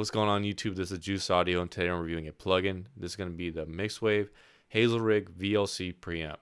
What's going on YouTube? This is Juice Audio and today I'm reviewing a plugin. This is going to be the MixWave Hazelrigg VLC Preamp.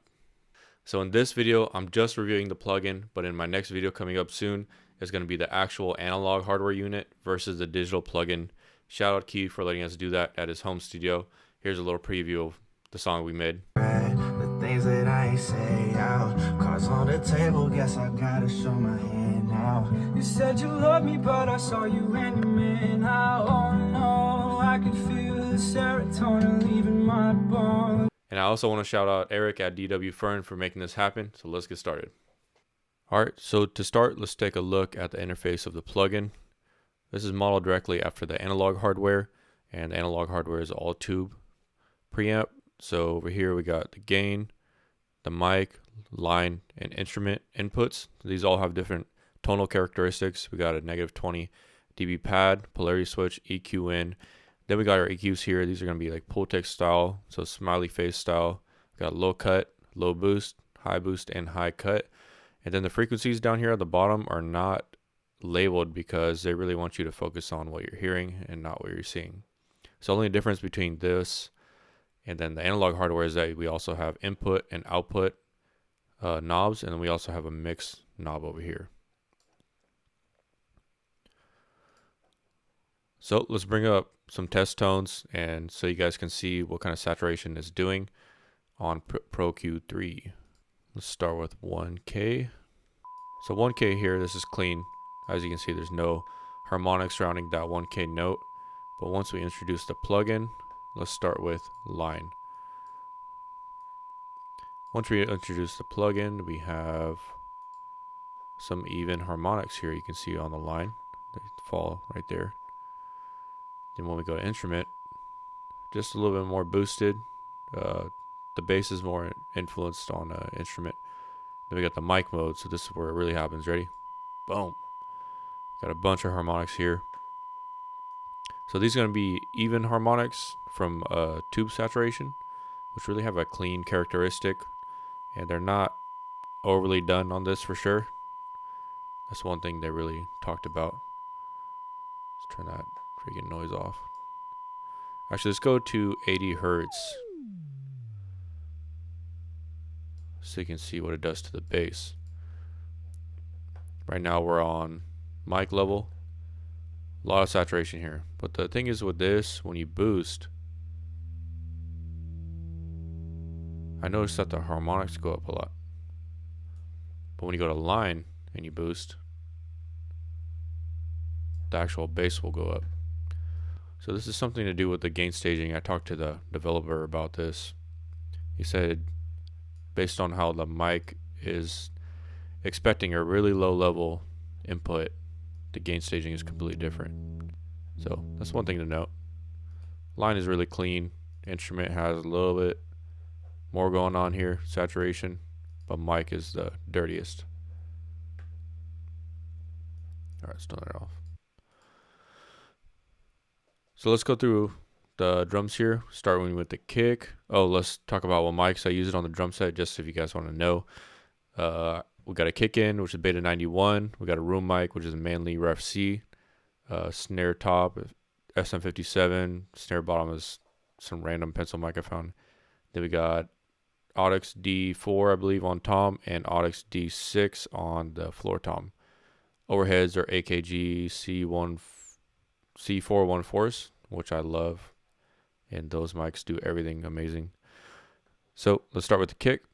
So in this video, I'm just reviewing the plugin, but in my next video coming up soon is going to be the actual analog hardware unit versus the digital plugin. Shout out Key for letting us do that at his home studio. Here's a little preview of the song we made. The things that I ain't say out, cards on the table, guess I gotta show my hand now. You said you loved me, but I saw you and your man out. Oh no, I could feel the serotonin leaving my bones. And I also want to shout out Eric at DW Fern for making this happen, so let's get started. Alright, so to start, let's take a look at the interface of the plugin. This is modeled directly after the analog hardware, and the analog hardware is all tube preamp. So over here we got the gain, the mic, line, and instrument inputs. These all have different tonal characteristics. We got a -20 dB pad, polarity switch, EQ in. Then we got our EQs here. These are going to be like Pultec style, so smiley face style. We got low cut, low boost, and high cut. And then the frequencies down here at the bottom are not labeled because they really want you to focus on what you're hearing and not what you're seeing. So only difference between this and then the analog hardware is that we also have input and output knobs, and then we also have a mix knob over here. So let's bring up some test tones, and so you guys can see what kind of saturation it's doing on Pro Q3. Let's start with 1K. So 1K here, this is clean. As you can see, there's no harmonics surrounding that 1K note. But once we introduce the plugin, let's start with line. Once we introduce the plugin, we have some even harmonics here. You can see on the line, they fall right there. Then when we go to instrument, just a little bit more boosted. The bass is more influenced on instrument. Then we got the mic mode, so this is where it really happens. Ready? Boom. Got a bunch of harmonics here. So these are going to be even harmonics from tube saturation, which really have a clean characteristic, and they're not overly done on this for sure. That's one thing they really talked about. Let's turn that freaking noise off. Actually, let's go to 80 Hertz so you can see what it does to the bass. Right now we're on mic level. A lot of saturation here, but the thing is with this, when you boost, I noticed that the harmonics go up a lot, but when you go to line and you boost, the actual bass will go up. So this is something to do with the gain staging. I talked to the developer about this. He said based on how the mic is expecting a really low level input, the gain staging is completely different. So that's one thing to note. Line is really clean. Instrument has a little bit more going on here, saturation, but mic is the dirtiest. Alright, let's turn that off. So let's go through the drums here, starting with the kick. Oh, let's talk about what mics I use it on the drum set, just if you guys want to know. We got a kick in, which is Beta 91. We got a room mic, which is mainly Ref C. Snare top, SM57. Snare bottom is some random pencil mic I found. Then we got Audix D4, I believe, on tom, and Audix D6 on the floor tom. Overheads are AKG C414s, which I love, and those mics do everything amazing. So let's start with the kick.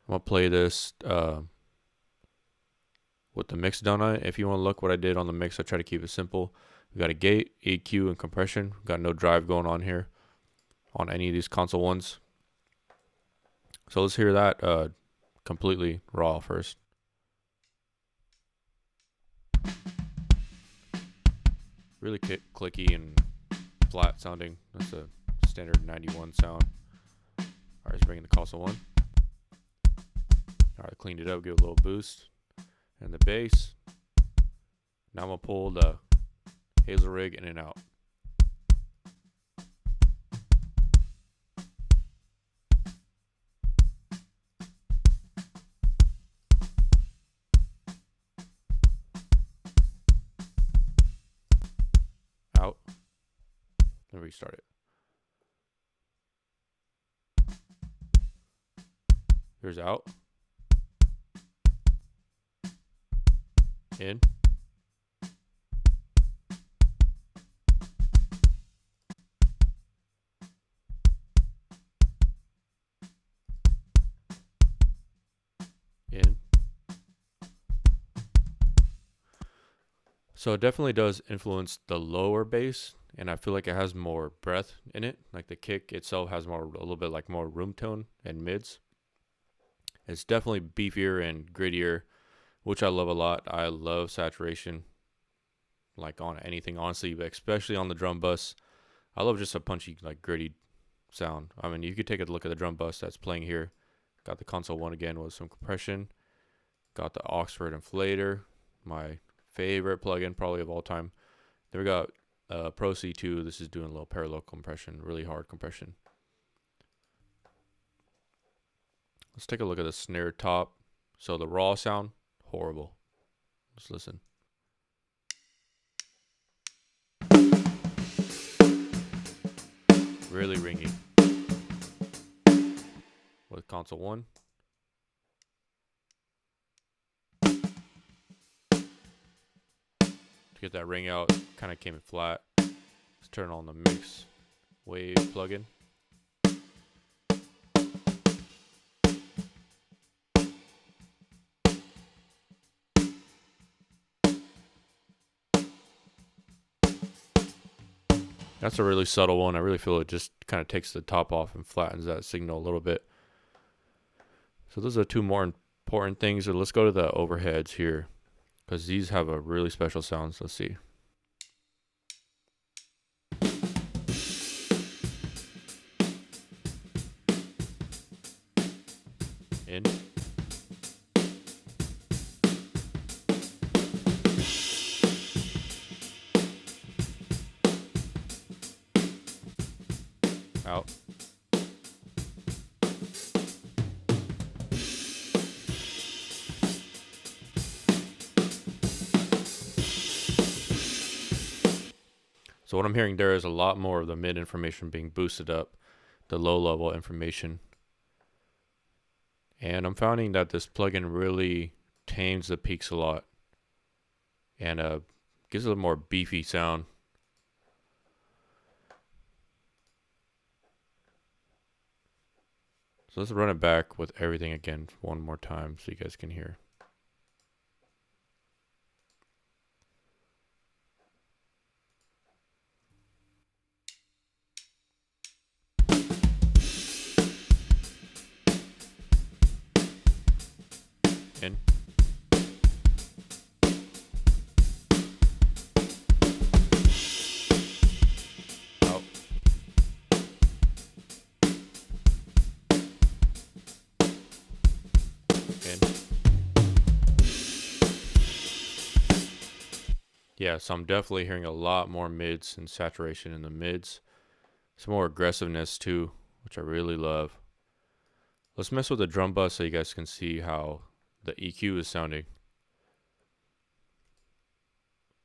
I'm going to play this with the mix done on it. If you want to look what I did on the mix, I try to keep it simple. We got a gate, EQ, and compression. We've got no drive going on here on any of these console ones. So let's hear that completely raw first. Really clicky and flat sounding. That's a standard 91 sound. Alright, let's bring in the console one. Alright, cleaned it up, give it a little boost. And the bass. Now I'm going to pull the Hazelrigg in and out. restart it. Here's out. In. In. So it definitely does influence the lower bass, and I feel like it has more breath in it. Like the kick itself has a little bit like more room tone and mids. It's definitely beefier and grittier, which I love a lot. I love saturation, like on anything, honestly, but especially on the drum bus. I love just a punchy, like gritty sound. I mean, you could take a look at the drum bus that's playing here. Got the console one again with some compression. Got the Oxford inflator, my favorite plugin probably of all time. Then we got Pro C2. This is doing a little parallel compression, really hard compression. Let's take a look at the snare top. So the raw sound, horrible. Let's listen. Really ringy. With console 1. To get that ring out, kind of came in flat. Let's turn on the MixWave plugin. That's a really subtle one. I really feel it just kind of takes the top off and flattens that signal a little bit. So those are two more important things. So let's go to the overheads here, because these have a really special sound. So let's see. In. Out. So what I'm hearing there is a lot more of the mid information being boosted up, the low level information. And I'm finding that this plugin really tames the peaks a lot and gives a little more beefy sound. So let's run it back with everything again one more time so you guys can hear. In. Out. In. Yeah, so I'm definitely hearing a lot more mids and saturation in the mids. Some more aggressiveness too, which I really love. Let's mess with the drum bus so you guys can see how the EQ is sounding.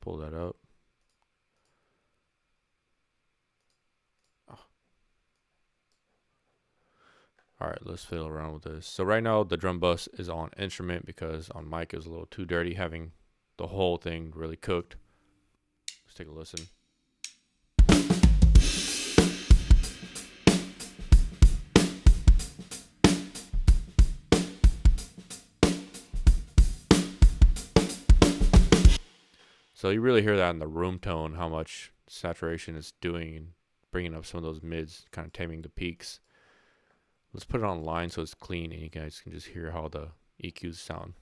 Pull that up. Oh. Alright, let's fiddle around with this. So right now the drum bus is on instrument because on mic is a little too dirty, having the whole thing really cooked. Let's take a listen. So you really hear that in the room tone, how much saturation is doing and bringing up some of those mids, kind of taming the peaks. Let's put it on line so it's clean and you guys can just hear how the EQs sound.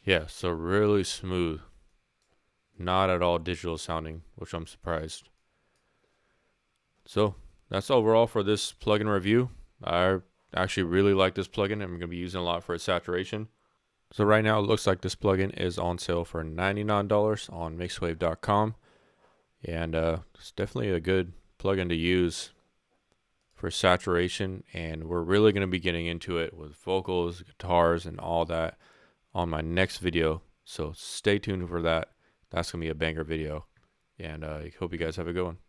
Yeah, so really smooth. Not at all digital sounding, which I'm surprised. So that's overall for this plugin review. I I actually really like this plugin. I'm going to be using a lot for its saturation. So right now it looks like this plugin is on sale for $99 on MixWave.com. And it's definitely a good plugin to use for saturation. And we're really going to be getting into it with vocals, guitars, and all that on my next video. So stay tuned for that. That's going to be a banger video. And I hope you guys have a good one.